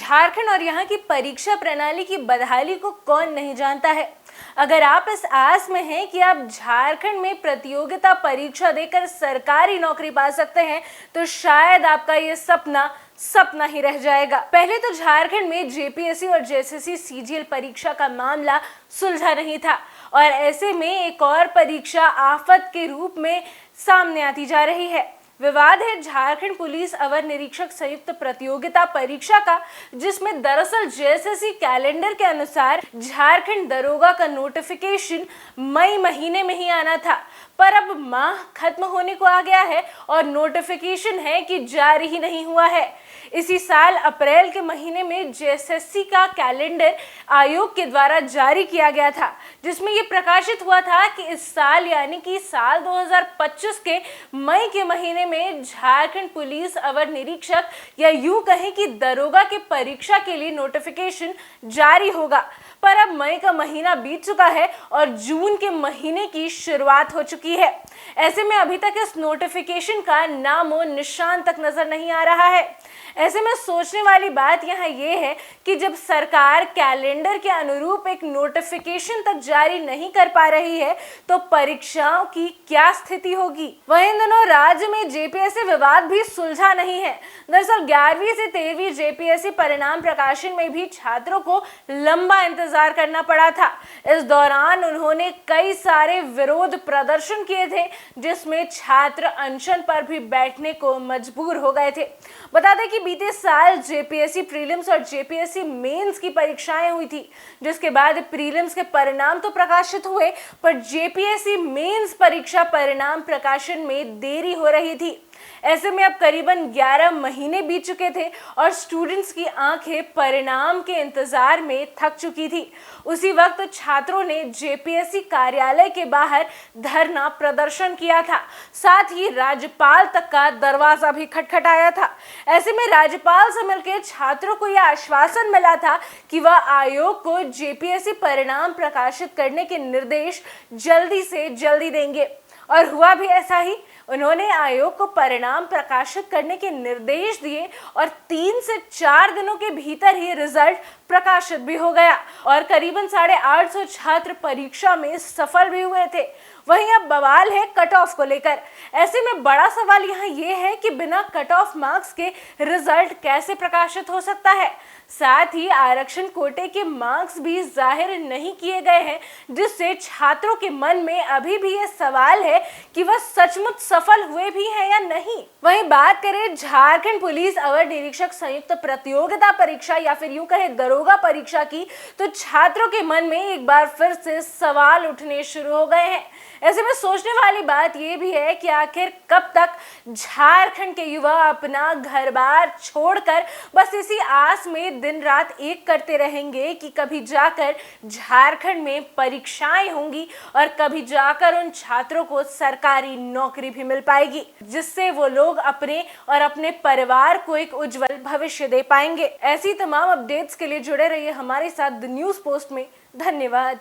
झारखंड और यहाँ की परीक्षा प्रणाली की बदहाली को कौन नहीं जानता है। अगर आप इस आस में हैं कि आप झारखंड में प्रतियोगिता परीक्षा देकर सरकारी नौकरी पा सकते हैं, तो शायद आपका ये सपना ही रह जाएगा। पहले तो झारखंड में जेपीएससी और जेएसएससी सीजीएल परीक्षा का मामला सुलझा नहीं था और ऐसे में एक और परीक्षा आफत के रूप में सामने आती जा रही है। विवाद है झारखंड पुलिस अवर निरीक्षक संयुक्त प्रतियोगिता परीक्षा का, जिसमें दरअसल जेएसएससी कैलेंडर के अनुसार झारखंड दरोगा का नोटिफिकेशन मई महीने में ही आना था, पर अब माह खत्म होने को आ गया है और नोटिफिकेशन है कि जारी ही नहीं हुआ है। इसी साल अप्रैल के महीने में जेएसएससी का कैलेंडर आयोग के द्वारा जारी किया गया था, जिसमें ये प्रकाशित हुआ था कि इस साल यानी कि साल 2025 के मई के महीने में झारखंड पुलिस अवर निरीक्षक या यूं कहें कि दरोगा के परीक्षा के लिए नोटिफिकेशन जारी होगा। पर अब मई का महीना बीत चुका है और जून के महीने की शुरुआत हो चुकी है। ऐसे में अभी तक इस नोटिफिकेशन का नामो निशान तक नजर नहीं आ रहा है। ऐसे में सोचने वाली बात यहाँ ये है कि जब सरकार कैलेंडर के अनुरूप एक नोटिफिकेशन तक जारी नहीं कर पा रही है, तो परीक्षाओं की क्या स्थिति होगी। वहीं इन दिनों राज्य में जेपीएससी विवाद भी सुलझा नहीं है। दरअसल 11वीं से 13वीं जेपीएससी परिणाम प्रकाशन में भी छात्रों को लंबा इंतजार करना पड़ा था। इस दौरान उन्होंने कई सारे विरोध प्रदर्शन किए थे, जिसमें छात्र अनशन पर भी बैठने को मजबूर हो गए थे। बता दें कि बीते साल जेपीएससी प्रीलिम्स और जेपीएससी मेंस की परीक्षाएं हुई थी, जिसके बाद प्रीलिम्स के परिणाम तो प्रकाशित हुए, पर जेपीएससी मेंस परीक्षा परिणाम प्रकाशन में देरी हो रही थी। ऐसे में अब करीबन 11 महीने बीत चुके थे और स्टूडेंट्स की आंखें परिणाम के इंतजार में थक चुकी थी। उसी वक्त छात्रों ने जेपीएससी कार्यालय के बाहर धरना प्रदर्शन किया था, साथ ही राज्यपाल तक का दरवाजा भी खटखटाया था। ऐसे में राज्यपाल से मिलकर छात्रों को यह आश्वासन मिला था कि वह आयोग को जेपीएससी परिणाम प्रकाशित करने के निर्देश जल्दी से जल्दी देंगे, और हुआ भी ऐसा ही। उन्होंने आयोग को परिणाम प्रकाशित करने के निर्देश दिए और 3 से 4 दिनों के भीतर ही रिजल्ट प्रकाशित भी हो गया और करीबन 850 छात्र परीक्षा में सफल भी हुए थे। वहीं अब बवाल है कट ऑफ को लेकर। ऐसे में बड़ा सवाल यहाँ ये है कि बिना कट ऑफ मार्क्स के रिजल्ट कैसे प्रकाशित हो सकता है। साथ ही आरक्षण कोटे के मार्क्स भी जाहिर नहीं किए गए हैं, जिससे छात्रों के मन में अभी भी ये सवाल है कि वह सचमुच सफल हुए भी हैं या नहीं। वहीं बात करें झारखंड पुलिस अवर निरीक्षक संयुक्त प्रतियोगिता परीक्षा या फिर यूं कहे दरोगा परीक्षा की, तो छात्रों के मन में एक बार फिर से सवाल उठने शुरू हो गए हैं। ऐसे में सोचने वाली बात यह भी है कि आखिर कब तक झारखंड के युवा अपना घर बार छोड़कर बस इसी आस में दिन रात एक करते रहेंगे कि कभी जाकर झारखंड में परीक्षाएं होंगी और कभी जाकर उन छात्रों को सरकारी नौकरी भी मिल पाएगी, जिससे वो लोग अपने और अपने परिवार को एक उज्जवल भविष्य दे पाएंगे। ऐसी तमाम अपडेट्स के लिए जुड़े रहिए हमारे साथ द न्यूज़ पोस्ट में। धन्यवाद।